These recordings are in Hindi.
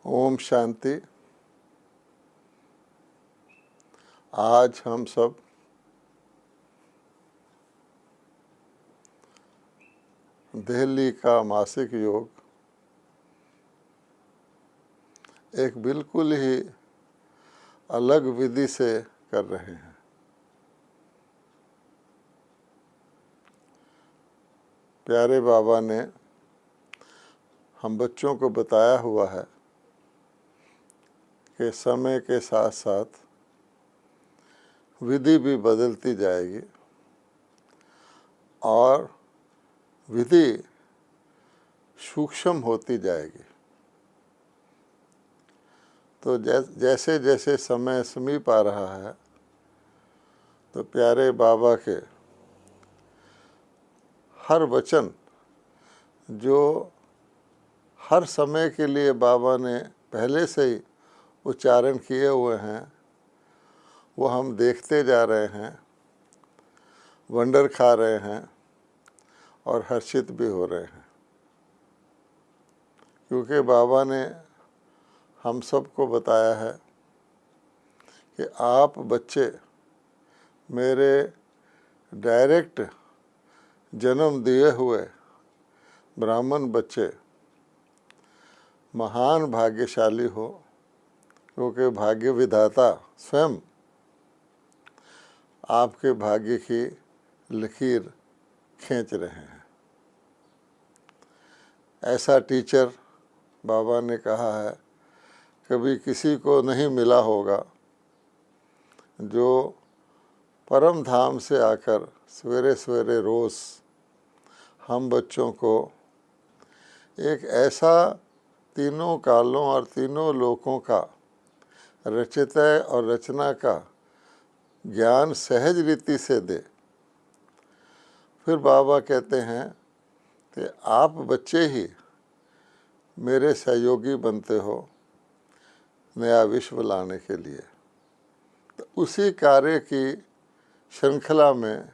ओम शांति। आज हम सब दिल्ली का मासिक योग एक बिल्कुल ही अलग विधि से कर रहे हैं। प्यारे बाबा ने हम बच्चों को बताया हुआ है कि समय के साथ साथ विधि भी बदलती जाएगी और विधि सूक्ष्म होती जाएगी। तो जैसे जैसे समय समीप आ रहा है तो प्यारे बाबा के हर वचन जो हर समय के लिए बाबा ने पहले से ही उच्चारण किए हुए हैं वो हम देखते जा रहे हैं, वंडर खा रहे हैं और हर्षित भी हो रहे हैं, क्योंकि बाबा ने हम सबको बताया है कि आप बच्चे मेरे डायरेक्ट जन्म दिए हुए ब्राह्मण बच्चे महान भाग्यशाली हो, क्योंकि भाग्य विधाता स्वयं आपके भाग्य की लकीर खींच रहे हैं। ऐसा टीचर बाबा ने कहा है कभी किसी को नहीं मिला होगा जो परम धाम से आकर सवेरे सवेरे रोज़ हम बच्चों को एक ऐसा तीनों कालों और तीनों लोकों का रचयिता और रचना का ज्ञान सहज रीति से दे। फिर बाबा कहते हैं कि आप बच्चे ही मेरे सहयोगी बनते हो नया विश्व लाने के लिए। तो उसी कार्य की श्रृंखला में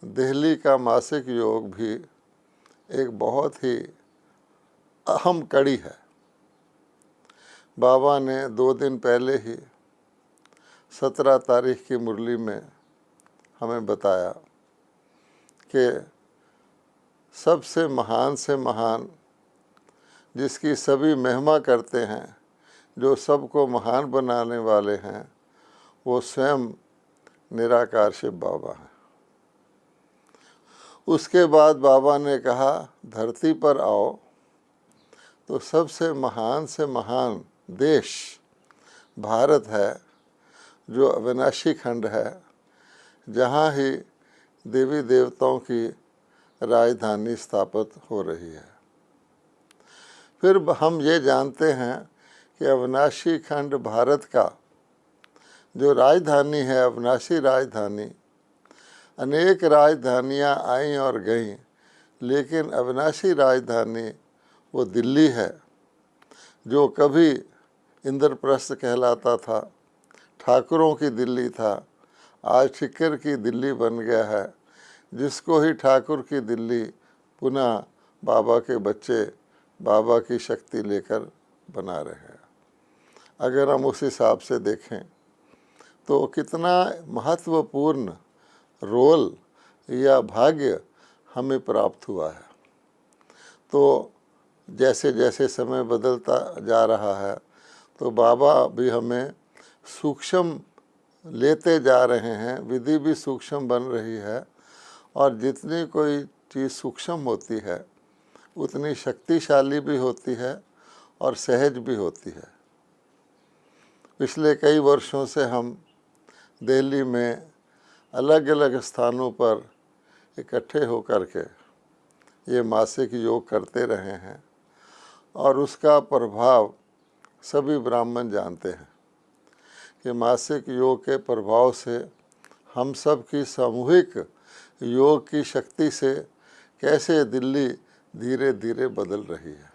दिल्ली का मासिक योग भी एक बहुत ही अहम कड़ी है। बाबा ने 2 दिन पहले ही 17 तारीख की मुरली में हमें बताया कि सबसे महान से महान जिसकी सभी महिमा करते हैं, जो सबको महान बनाने वाले हैं, वो स्वयं निराकार शिव बाबा हैं। उसके बाद बाबा ने कहा धरती पर आओ तो सबसे महान से महान देश भारत है, जो अविनाशी खंड है, जहाँ ही देवी देवताओं की राजधानी स्थापित हो रही है। फिर हम ये जानते हैं कि अविनाशी खंड भारत का जो राजधानी है, अविनाशी राजधानी, अनेक राजधानियाँ आईं और गईं, लेकिन अविनाशी राजधानी वो दिल्ली है, जो कभी इंद्रप्रस्थ कहलाता था, ठाकुरों की दिल्ली था, आज ठिक्कर की दिल्ली बन गया है, जिसको ही ठाकुर की दिल्ली पुनः बाबा के बच्चे बाबा की शक्ति लेकर बना रहे हैं। अगर हम उस हिसाब से देखें तो कितना महत्वपूर्ण रोल या भाग्य हमें प्राप्त हुआ है। तो जैसे जैसे समय बदलता जा रहा है तो बाबा भी हमें सूक्ष्म लेते जा रहे हैं, विधि भी सूक्ष्म बन रही है, और जितनी कोई चीज़ सूक्ष्म होती है उतनी शक्तिशाली भी होती है और सहज भी होती है। पिछले कई वर्षों से हम दिल्ली में अलग अलग स्थानों पर इकट्ठे होकर के ये मासिक योग करते रहे हैं, और उसका प्रभाव सभी ब्राह्मण जानते हैं कि मासिक योग के प्रभाव से हम सब की सामूहिक योग की शक्ति से कैसे दिल्ली धीरे धीरे बदल रही है।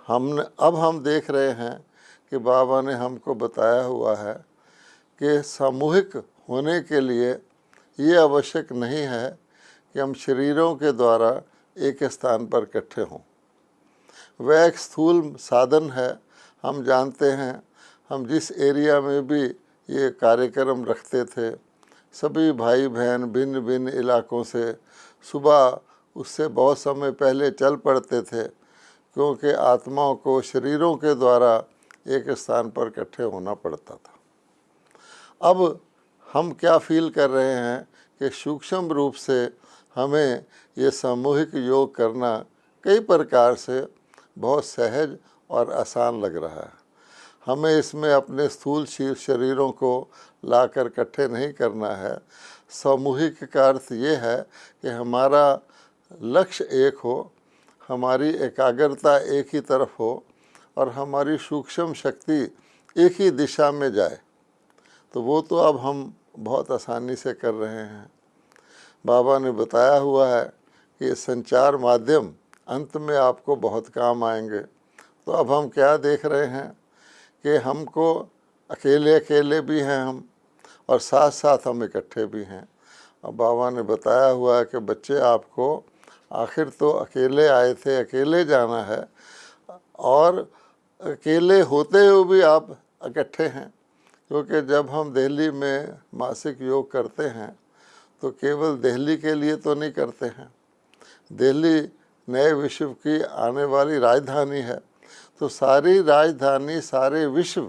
हम देख रहे हैं कि बाबा ने हमको बताया हुआ है कि सामूहिक होने के लिए ये आवश्यक नहीं है कि हम शरीरों के द्वारा एक स्थान पर इकट्ठे हों, वह एक स्थूल साधन है। हम जानते हैं, हम जिस एरिया में भी ये कार्यक्रम रखते थे, सभी भाई बहन भिन्न भिन्न इलाकों से सुबह उससे बहुत समय पहले चल पड़ते थे, क्योंकि आत्माओं को शरीरों के द्वारा एक स्थान पर इकट्ठे होना पड़ता था। अब हम क्या फील कर रहे हैं कि सूक्ष्म रूप से हमें ये सामूहिक योग करना कई प्रकार से बहुत सहज और आसान लग रहा है। हमें इसमें अपने स्थूल शरीरों को लाकर इकट्ठे नहीं करना है। सामूहिक का अर्थ ये है कि हमारा लक्ष्य एक हो, हमारी एकाग्रता एक ही तरफ हो और हमारी सूक्ष्म शक्ति एक ही दिशा में जाए। तो वो तो अब हम बहुत आसानी से कर रहे हैं। बाबा ने बताया हुआ है कि संचार माध्यम अंत में आपको बहुत काम आएंगे। तो अब हम क्या देख रहे हैं कि हमको अकेले अकेले भी हैं हम, और साथ साथ हम इकट्ठे भी हैं। अब बाबा ने बताया हुआ है कि बच्चे, आपको आखिर तो अकेले आए थे, अकेले जाना है, और अकेले होते हुए भी आप इकट्ठे हैं। क्योंकि जब हम दिल्ली में मासिक योग करते हैं तो केवल दिल्ली के लिए तो नहीं करते हैं। दिल्ली नए विश्व की आने वाली राजधानी है, तो सारी राजधानी सारे विश्व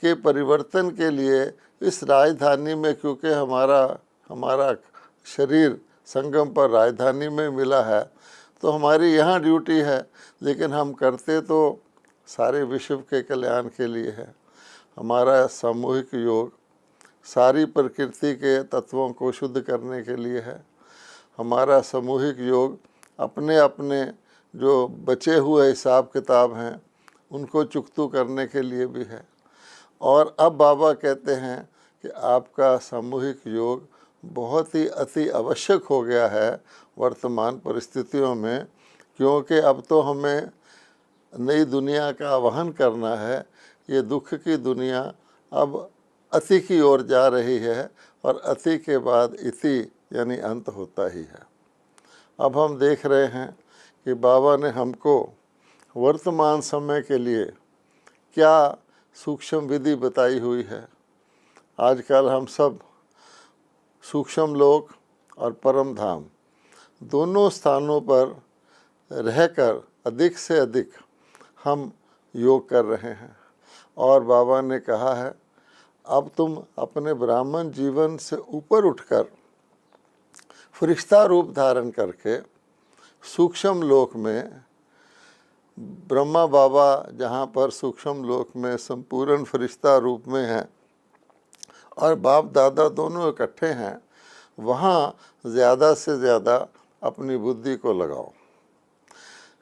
के परिवर्तन के लिए इस राजधानी में, क्योंकि हमारा शरीर संगम पर राजधानी में मिला है, तो हमारी यहाँ ड्यूटी है। लेकिन हम करते तो सारे विश्व के कल्याण के लिए है। हमारा सामूहिक योग सारी प्रकृति के तत्वों को शुद्ध करने के लिए है। हमारा सामूहिक योग अपने अपने जो बचे हुए हिसाब किताब हैं उनको चुकतू करने के लिए भी है। और अब बाबा कहते हैं कि आपका सामूहिक योग बहुत ही अति आवश्यक हो गया है वर्तमान परिस्थितियों में, क्योंकि अब तो हमें नई दुनिया का आह्वान करना है। ये दुख की दुनिया अब अति की ओर जा रही है, और अति के बाद इति यानी अंत होता ही है। अब हम देख रहे हैं कि बाबा ने हमको वर्तमान समय के लिए क्या सूक्ष्म विधि बताई हुई है। आजकल हम सब सूक्ष्म लोक और परम धाम दोनों स्थानों पर रहकर अधिक से अधिक हम योग कर रहे हैं। और बाबा ने कहा है, अब तुम अपने ब्राह्मण जीवन से ऊपर उठकर फरिश्ता रूप धारण करके सूक्ष्म लोक में, ब्रह्मा बाबा जहाँ पर सूक्ष्म लोक में संपूर्ण फरिश्ता रूप में हैं और बाप दादा दोनों इकट्ठे हैं, वहाँ ज़्यादा से ज़्यादा अपनी बुद्धि को लगाओ।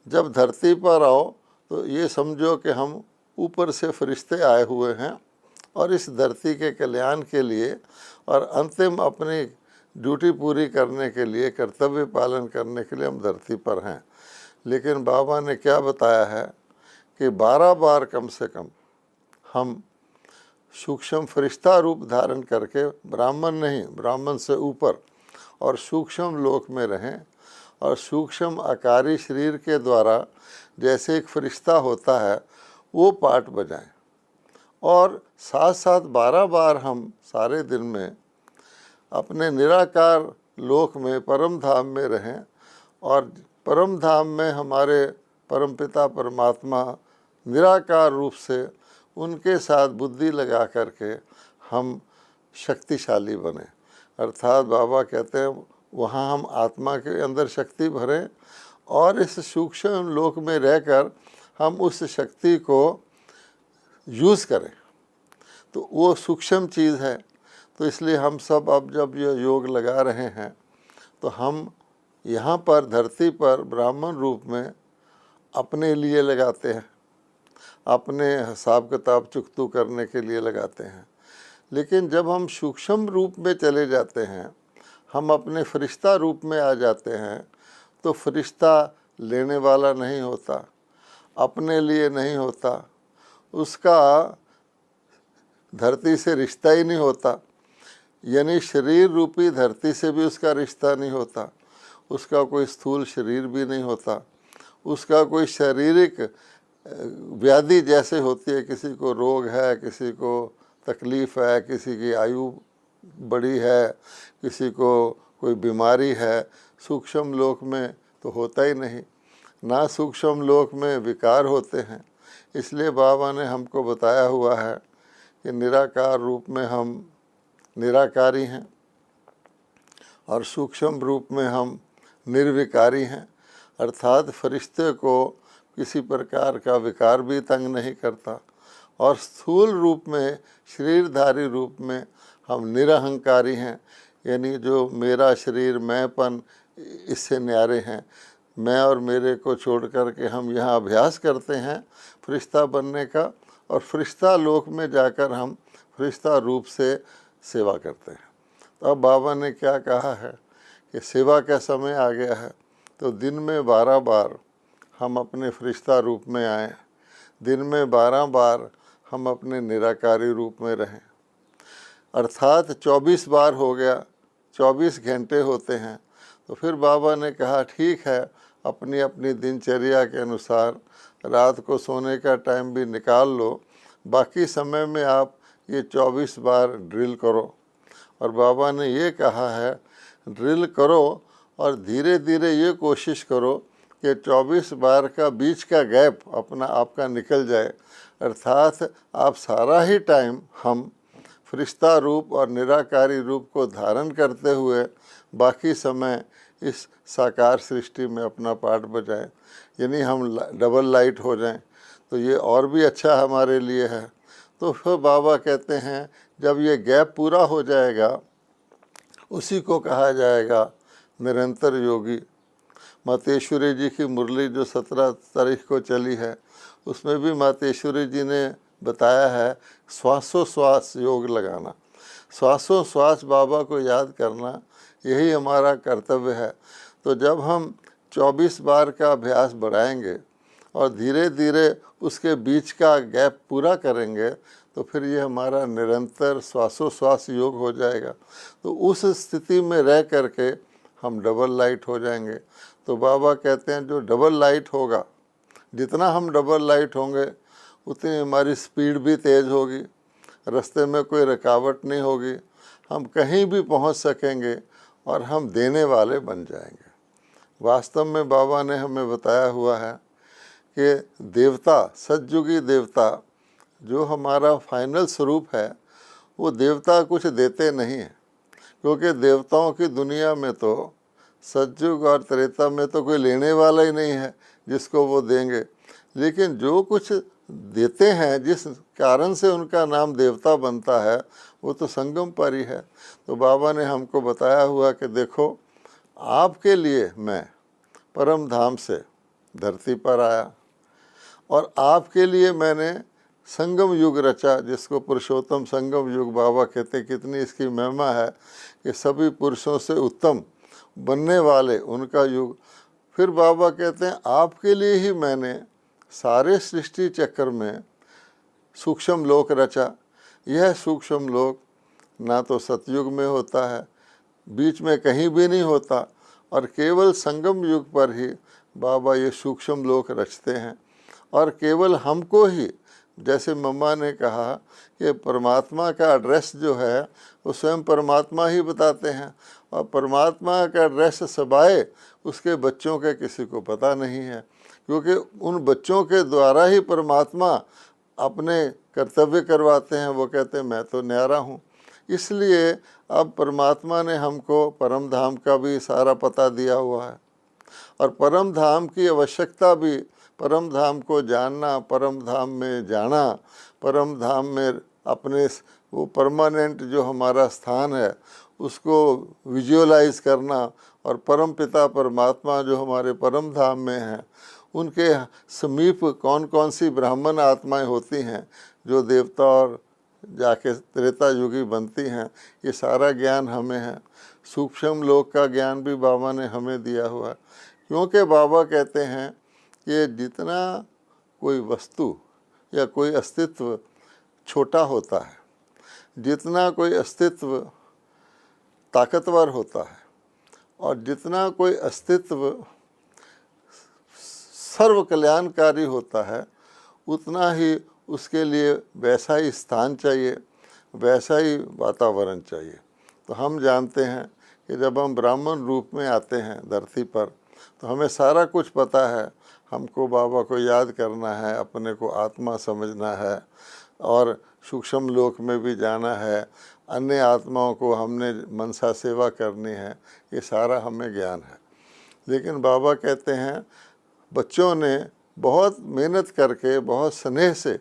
जब धरती पर आओ तो ये समझो कि हम ऊपर से फरिश्ते आए हुए हैं और इस धरती के कल्याण के लिए और अंतिम अपनी ड्यूटी पूरी करने के लिए, कर्तव्य पालन करने के लिए हम धरती पर हैं। लेकिन बाबा ने क्या बताया है कि 12 बार कम से कम हम सूक्ष्म फरिश्ता रूप धारण करके, ब्राह्मण नहीं, ब्राह्मण से ऊपर और सूक्ष्म लोक में रहें, और सूक्ष्म आकारी शरीर के द्वारा जैसे एक फरिश्ता होता है वो पाठ बजाएं। और साथ साथ 12 बार हम सारे दिन में अपने निराकार लोक में परम धाम में रहें, और परम धाम में हमारे परमपिता परमात्मा निराकार रूप से उनके साथ बुद्धि लगा करके हम शक्तिशाली बने। अर्थात बाबा कहते हैं वहाँ हम आत्मा के अंदर शक्ति भरें और इस सूक्ष्म लोक में रहकर हम उस शक्ति को यूज़ करें। तो वो सूक्ष्म चीज़ है। तो इसलिए हम सब अब जब ये योग लगा रहे हैं तो हम यहाँ पर धरती पर ब्राह्मण रूप में अपने लिए लगाते हैं, अपने हिसाब किताब चुकतू करने के लिए लगाते हैं। लेकिन जब हम सूक्ष्म रूप में चले जाते हैं, हम अपने फरिश्ता रूप में आ जाते हैं, तो फरिश्ता लेने वाला नहीं होता, अपने लिए नहीं होता, उसका धरती से रिश्ता ही नहीं होता। यानी शरीर रूपी धरती से भी उसका रिश्ता नहीं होता, उसका कोई स्थूल शरीर भी नहीं होता, उसका कोई शारीरिक व्याधि जैसे होती है, किसी को रोग है, किसी को तकलीफ़ है, किसी की आयु बड़ी है, किसी को कोई बीमारी है, सूक्ष्म लोक में तो होता ही नहीं ना, सूक्ष्म लोक में विकार होते हैं। इसलिए बाबा ने हमको बताया हुआ है कि निराकार रूप में हम निराकारी हैं और सूक्ष्म रूप में हम निर्विकारी हैं, अर्थात फरिश्ते को किसी प्रकार का विकार भी तंग नहीं करता, और स्थूल रूप में शरीरधारी रूप में हम निरहंकारी हैं, यानी जो मेरा शरीर मैंपन इससे न्यारे हैं, मैं और मेरे को छोड़ कर के हम यहाँ अभ्यास करते हैं फरिश्ता बनने का, और फरिश्ता लोक में जाकर हम फरिश्ता रूप से सेवा करते हैं। तो अब बाबा ने क्या कहा है कि सेवा का समय आ गया है, तो दिन में 12 बार हम अपने फरिश्ता रूप में आएँ, दिन में 12 बार हम अपने निराकारी रूप में रहें, अर्थात 24 बार हो गया, 24 घंटे होते हैं। तो फिर बाबा ने कहा ठीक है, अपनी अपनी दिनचर्या के अनुसार रात को सोने का टाइम भी निकाल लो, बाकी समय में आप ये 24 बार ड्रिल करो। और बाबा ने ये कहा है ड्रिल करो और धीरे धीरे ये कोशिश करो कि 24 बार का बीच का गैप अपना आपका निकल जाए, अर्थात आप सारा ही टाइम हम फरिश्ता रूप और निराकारी रूप को धारण करते हुए बाकी समय इस साकार सृष्टि में अपना पार्ट बजाएं, यानी हम डबल लाइट हो जाएं, तो ये और भी अच्छा हमारे लिए है। तो फिर बाबा कहते हैं जब ये गैप पूरा हो जाएगा उसी को कहा जाएगा निरंतर योगी। मातेश्वरी जी की मुरली जो 17 तारीख को चली है, उसमें भी मातेश्वरी जी ने बताया है श्वासोश्वास योग लगाना, श्वासोश्वास बाबा को याद करना, यही हमारा कर्तव्य है। तो जब हम 24 बार का अभ्यास बढ़ाएंगे और धीरे धीरे उसके बीच का गैप पूरा करेंगे, तो फिर ये हमारा निरंतर श्वासोश्वास योग हो जाएगा। तो उस स्थिति में रह करके हम डबल लाइट हो जाएंगे। तो बाबा कहते हैं जो डबल लाइट होगा, जितना हम डबल लाइट होंगे उतनी हमारी स्पीड भी तेज़ होगी, रास्ते में कोई रुकावट नहीं होगी, हम कहीं भी पहुंच सकेंगे और हम देने वाले बन जाएंगे। वास्तव में बाबा ने हमें बताया हुआ है कि देवता, सतयुगी देवता जो हमारा फाइनल स्वरूप है, वो देवता कुछ देते नहीं हैं, क्योंकि देवताओं की दुनिया में तो सतयुग और त्रेता में तो कोई लेने वाला ही नहीं है जिसको वो देंगे, लेकिन जो कुछ देते हैं, जिस कारण से उनका नाम देवता बनता है, वो तो संगम पर ही है। तो बाबा ने हमको बताया हुआ कि देखो आपके लिए मैं परम धाम से धरती पर आया और आपके लिए मैंने संगम युग रचा, जिसको पुरुषोत्तम संगम युग बाबा कहते। कितनी इसकी महिमा है कि सभी पुरुषों से उत्तम बनने वाले उनका युग। फिर बाबा कहते हैं आपके लिए ही मैंने सारे सृष्टि चक्र में सूक्ष्म लोक रचा। यह सूक्ष्म लोक ना तो सतयुग में होता है, बीच में कहीं भी नहीं होता, और केवल संगम युग पर ही बाबा ये सूक्ष्म लोक रचते हैं। और केवल हमको ही, जैसे मम्मा ने कहा कि परमात्मा का एड्रेस जो है वो स्वयं परमात्मा ही बताते हैं, और परमात्मा का एड्रेस सबाए उसके बच्चों के किसी को पता नहीं है, क्योंकि उन बच्चों के द्वारा ही परमात्मा अपने कर्तव्य करवाते हैं। वो कहते हैं मैं तो न्यारा हूँ। इसलिए अब परमात्मा ने हमको परम धाम का भी सारा पता दिया हुआ है, और परम धाम की आवश्यकता भी, परम धाम को जानना, परम धाम में जाना, परम धाम में अपने वो परमानेंट जो हमारा स्थान है उसको विजुअलाइज करना, और परम पिता परमात्मा जो हमारे परम धाम में हैं उनके समीप कौन कौन सी ब्राह्मण आत्माएं होती हैं जो देवता और जाके त्रेता युगी बनती हैं, ये सारा ज्ञान हमें है। सूक्ष्म लोक का ज्ञान भी बाबा ने हमें दिया हुआ है, क्योंकि बाबा कहते हैं कि जितना कोई वस्तु या कोई अस्तित्व छोटा होता है, जितना कोई अस्तित्व ताकतवर होता है, और जितना कोई अस्तित्व सर्व कल्याणकारी होता है, उतना ही उसके लिए वैसा ही स्थान चाहिए, वैसा ही वातावरण चाहिए। तो हम जानते हैं कि जब हम ब्राह्मण रूप में आते हैं धरती पर, तो हमें सारा कुछ पता है। हमको बाबा को याद करना है, अपने को आत्मा समझना है और सूक्ष्म लोक में भी जाना है, अन्य आत्माओं को हमने मनसा सेवा करनी है, ये सारा हमें ज्ञान है। लेकिन बाबा कहते हैं बच्चों ने बहुत मेहनत करके, बहुत स्नेह से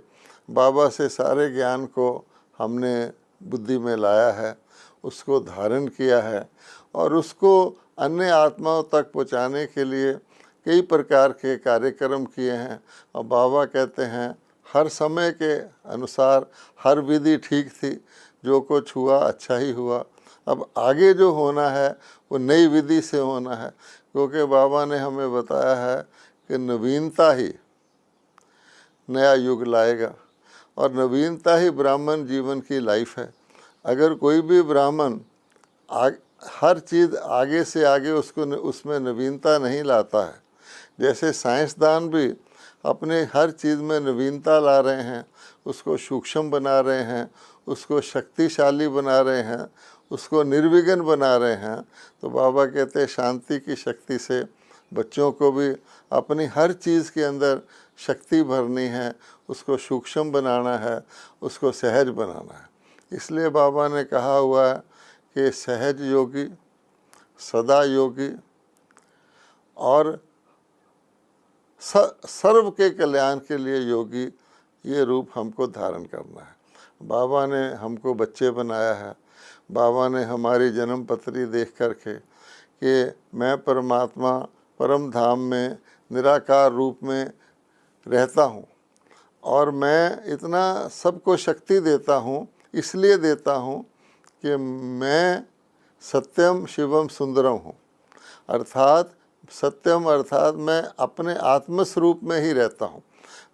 बाबा से सारे ज्ञान को हमने बुद्धि में लाया है, उसको धारण किया है और उसको अन्य आत्माओं तक पहुंचाने के लिए कई प्रकार के कार्यक्रम किए हैं। और बाबा कहते हैं हर समय के अनुसार हर विधि ठीक थी, जो कुछ हुआ अच्छा ही हुआ। अब आगे जो होना है वो नई विधि से होना है, क्योंकि बाबा ने हमें बताया है कि नवीनता ही नया युग लाएगा और नवीनता ही ब्राह्मण जीवन की लाइफ है। अगर कोई भी ब्राह्मण हर चीज़ आगे से आगे उसमें नवीनता नहीं लाता है, जैसे साइंसदान भी अपने हर चीज़ में नवीनता ला रहे हैं, उसको सूक्ष्म बना रहे हैं, उसको शक्तिशाली बना रहे हैं, उसको निर्विघ्न बना रहे हैं, तो बाबा कहते हैं शांति की शक्ति से बच्चों को भी अपनी हर चीज़ के अंदर शक्ति भरनी है, उसको सूक्ष्म बनाना है, उसको सहज बनाना है। इसलिए बाबा ने कहा हुआ है कि सहज योगी, सदा योगी और सर्व के कल्याण के लिए योगी, ये रूप हमको धारण करना है। बाबा ने हमको बच्चे बनाया है। बाबा ने हमारी जन्म पत्री देख करके कि मैं परमात्मा परम धाम में निराकार रूप में रहता हूँ और मैं इतना सबको शक्ति देता हूँ, इसलिए देता हूँ कि मैं सत्यम शिवम सुंदरम हूँ। अर्थात सत्यम अर्थात मैं अपने आत्मस्वरूप में ही रहता हूँ,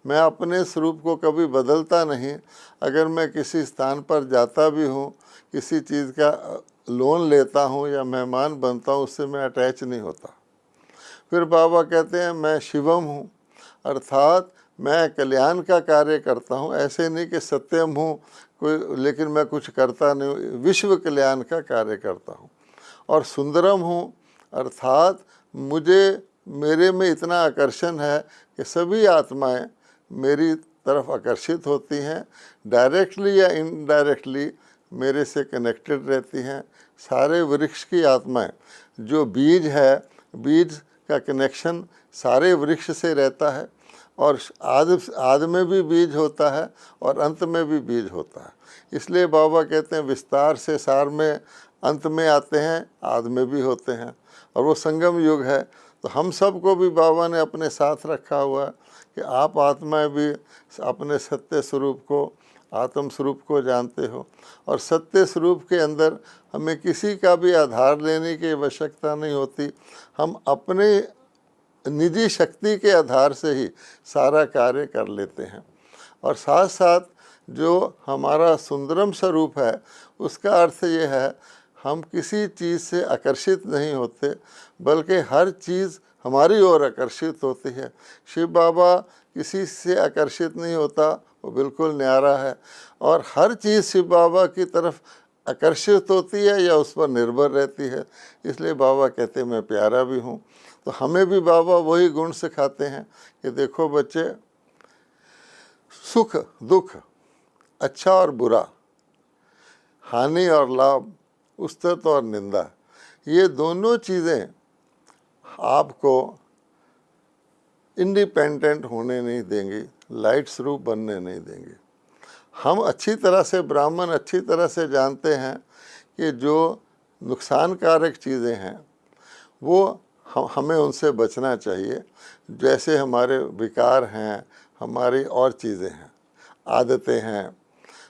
मैं अपने स्वरूप को कभी बदलता नहीं। अगर मैं किसी स्थान पर जाता भी हूँ, किसी चीज़ का लोन लेता हूँ या मेहमान बनता हूँ, उससे मैं अटैच नहीं होता। फिर बाबा कहते हैं मैं शिवम हूँ, अर्थात मैं कल्याण का कार्य करता हूँ। ऐसे नहीं कि सत्यम हूँ कोई, लेकिन मैं कुछ करता नहीं, विश्व कल्याण का कार्य करता हूँ। और सुंदरम हूँ अर्थात मेरे में इतना आकर्षण है कि सभी आत्माएं मेरी तरफ आकर्षित होती हैं, डायरेक्टली या इनडायरेक्टली मेरे से कनेक्टेड रहती हैं। सारे वृक्ष की आत्माएं, जो बीज है, बीज का कनेक्शन सारे वृक्ष से रहता है और आदि में भी बीज होता है और अंत में भी बीज होता है। इसलिए बाबा कहते हैं विस्तार से सार में अंत में आते हैं, आदि में भी होते हैं और वो संगम युग है। तो हम सबको भी बाबा ने अपने साथ रखा हुआ है कि आप आत्माएं भी अपने सत्य स्वरूप को, आत्म स्वरूप को जानते हो और सत्य स्वरूप के अंदर हमें किसी का भी आधार लेने की आवश्यकता नहीं होती। हम अपने निजी शक्ति के आधार से ही सारा कार्य कर लेते हैं। और साथ साथ जो हमारा सुंदरम स्वरूप है, उसका अर्थ ये है हम किसी चीज़ से आकर्षित नहीं होते, बल्कि हर चीज़ हमारी ओर आकर्षित होती है। शिव बाबा किसी से आकर्षित नहीं होता, वो बिल्कुल न्यारा है और हर चीज़ शिव बाबा की तरफ आकर्षित होती है या उस पर निर्भर रहती है। इसलिए बाबा कहते हैं मैं प्यारा भी हूँ। तो हमें भी बाबा वही गुण सिखाते हैं कि देखो बच्चे, सुख दुख, अच्छा और बुरा, हानि और लाभ, उस्तत और निंदा, ये दोनों चीज़ें आपको इंडिपेंडेंट होने नहीं देंगी, लाइट स्वरूप बनने नहीं देंगी। हम अच्छी तरह से, ब्राह्मण अच्छी तरह से जानते हैं कि जो नुकसानकारक चीज़ें हैं वो हमें उनसे बचना चाहिए। जैसे हमारे विकार हैं, हमारी और चीज़ें हैं, आदतें हैं,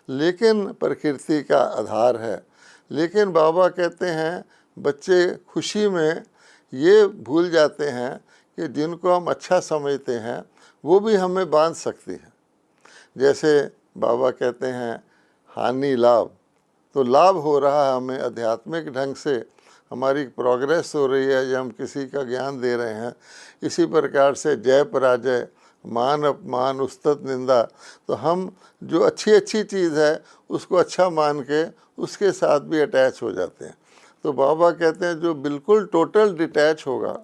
लेकिन प्रकृति का आधार है। लेकिन बाबा कहते हैं बच्चे खुशी में ये भूल जाते हैं कि जिनको हम अच्छा समझते हैं वो भी हमें बांध सकती है। जैसे बाबा कहते हैं हानि लाभ, तो लाभ हो रहा है हमें आध्यात्मिक ढंग से, हमारी प्रोग्रेस हो रही है या हम किसी का ज्ञान दे रहे हैं, इसी प्रकार से जय पराजय, मान अपमान, उस्तत निंदा, तो हम जो अच्छी अच्छी चीज़ है उसको अच्छा मान के उसके साथ भी अटैच हो जाते हैं। तो बाबा कहते हैं जो बिल्कुल टोटल डिटैच होगा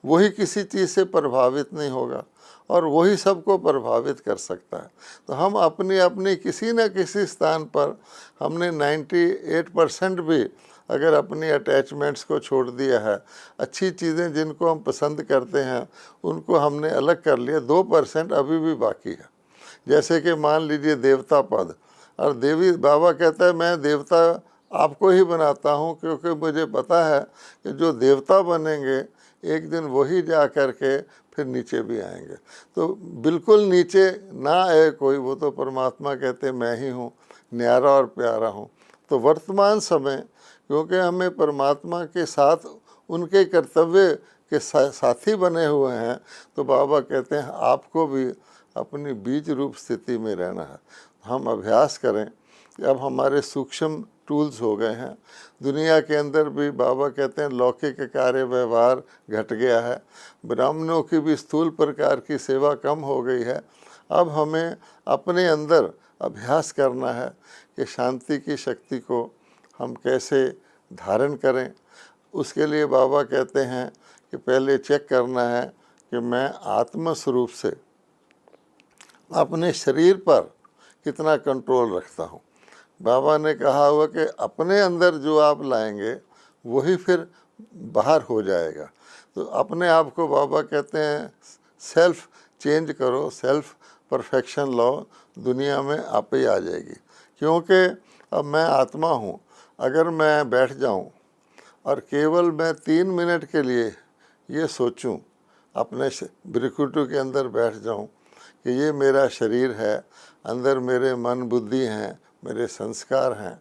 वही किसी चीज़ से प्रभावित नहीं होगा और वही सबको प्रभावित कर सकता है। तो हम अपनी अपनी किसी न किसी स्थान पर हमने 98% भी अगर अपनी अटैचमेंट्स को छोड़ दिया है, अच्छी चीज़ें जिनको हम पसंद करते हैं उनको हमने अलग कर लिया, 2% अभी भी बाकी है। जैसे कि मान लीजिए देवता पद, और देवी बाबा कहता है मैं देवता आपको ही बनाता हूँ क्योंकि मुझे पता है कि जो देवता बनेंगे एक दिन वही जा कर के फिर नीचे भी आएंगे। तो बिल्कुल नीचे ना आए कोई, वो तो परमात्मा कहते मैं ही हूँ, न्यारा और प्यारा हूँ। तो वर्तमान समय क्योंकि हमें परमात्मा के साथ उनके कर्तव्य के साथी बने हुए हैं, तो बाबा कहते हैं आपको भी अपनी बीज रूप स्थिति में रहना है। हम अभ्यास करें कि अब हमारे सूक्ष्म टूल्स हो गए हैं, दुनिया के अंदर भी बाबा कहते हैं लौकिक कार्य व्यवहार घट गया है, ब्राह्मणों की भी स्थूल प्रकार की सेवा कम हो गई है। अब हमें अपने अंदर अभ्यास करना है कि शांति की शक्ति को हम कैसे धारण करें। उसके लिए बाबा कहते हैं कि पहले चेक करना है कि मैं आत्मस्वरूप से अपने शरीर पर कितना कंट्रोल रखता हूँ। बाबा ने कहा हुआ कि अपने अंदर जो आप लाएंगे वही फिर बाहर हो जाएगा। तो अपने आप को बाबा कहते हैं सेल्फ चेंज करो, सेल्फ परफेक्शन लाओ, दुनिया में आप ही आ जाएगी। क्योंकि अब मैं आत्मा हूँ, अगर मैं बैठ जाऊँ और केवल मैं 3 मिनट के लिए ये सोचूं, अपने भ्रिकुटी के अंदर बैठ जाऊं कि ये मेरा शरीर है, अंदर मेरे मन बुद्धि हैं, मेरे संस्कार हैं।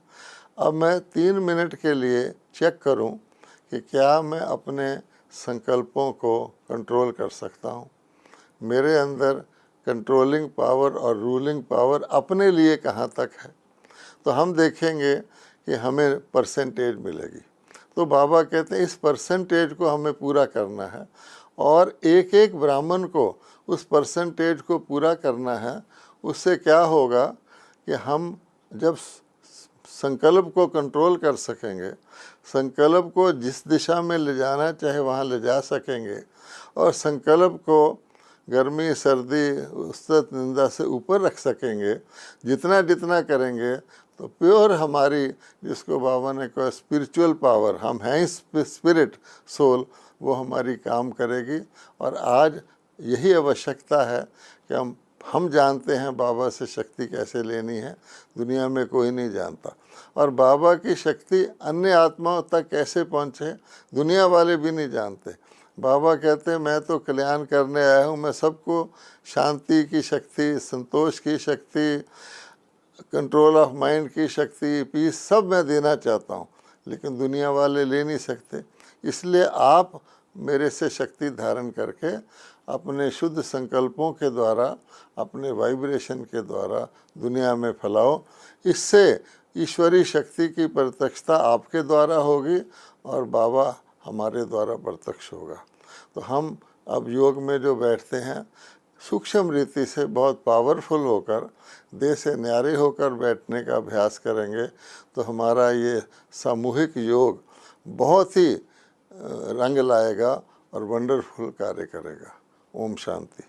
अब मैं 3 मिनट के लिए चेक करूं कि क्या मैं अपने संकल्पों को कंट्रोल कर सकता हूं। मेरे अंदर कंट्रोलिंग पावर और रूलिंग पावर अपने लिए कहाँ तक है। तो हम देखेंगे कि हमें परसेंटेज मिलेगी। तो बाबा कहते हैं इस परसेंटेज को हमें पूरा करना है और एक एक ब्राह्मण को उस परसेंटेज को पूरा करना है। उससे क्या होगा कि हम जब संकल्प को कंट्रोल कर सकेंगे, संकल्प को जिस दिशा में ले जाना चाहे वहाँ ले जा सकेंगे और संकल्प को गर्मी सर्दी उस्तत निंदा से ऊपर रख सकेंगे, जितना जितना करेंगे तो प्योर हमारी, जिसको बाबा ने कहा स्पिरिचुअल पावर, हम हैं स्पिरिट सोल, वो हमारी काम करेगी। और आज यही आवश्यकता है कि हम जानते हैं बाबा से शक्ति कैसे लेनी है, दुनिया में कोई नहीं जानता। और बाबा की शक्ति अन्य आत्माओं तक कैसे पहुँचे दुनिया वाले भी नहीं जानते। बाबा कहते हैं मैं तो कल्याण करने आया हूँ, मैं सबको शांति की शक्ति, संतोष की शक्ति, कंट्रोल ऑफ माइंड की शक्ति, पीस सब मैं देना चाहता हूँ, लेकिन दुनिया वाले ले नहीं सकते। इसलिए आप मेरे से शक्ति धारण करके अपने शुद्ध संकल्पों के द्वारा, अपने वाइब्रेशन के द्वारा दुनिया में फैलाओ। इससे ईश्वरीय शक्ति की प्रत्यक्षता आपके द्वारा होगी और बाबा हमारे द्वारा प्रत्यक्ष होगा। तो हम अब योग में जो बैठते हैं सूक्ष्म रीति से बहुत पावरफुल होकर, देह से न्यारे होकर बैठने का अभ्यास करेंगे तो हमारा ये सामूहिक योग बहुत ही रंग लाएगा और वंडरफुल कार्य करेगा। ओम शांति।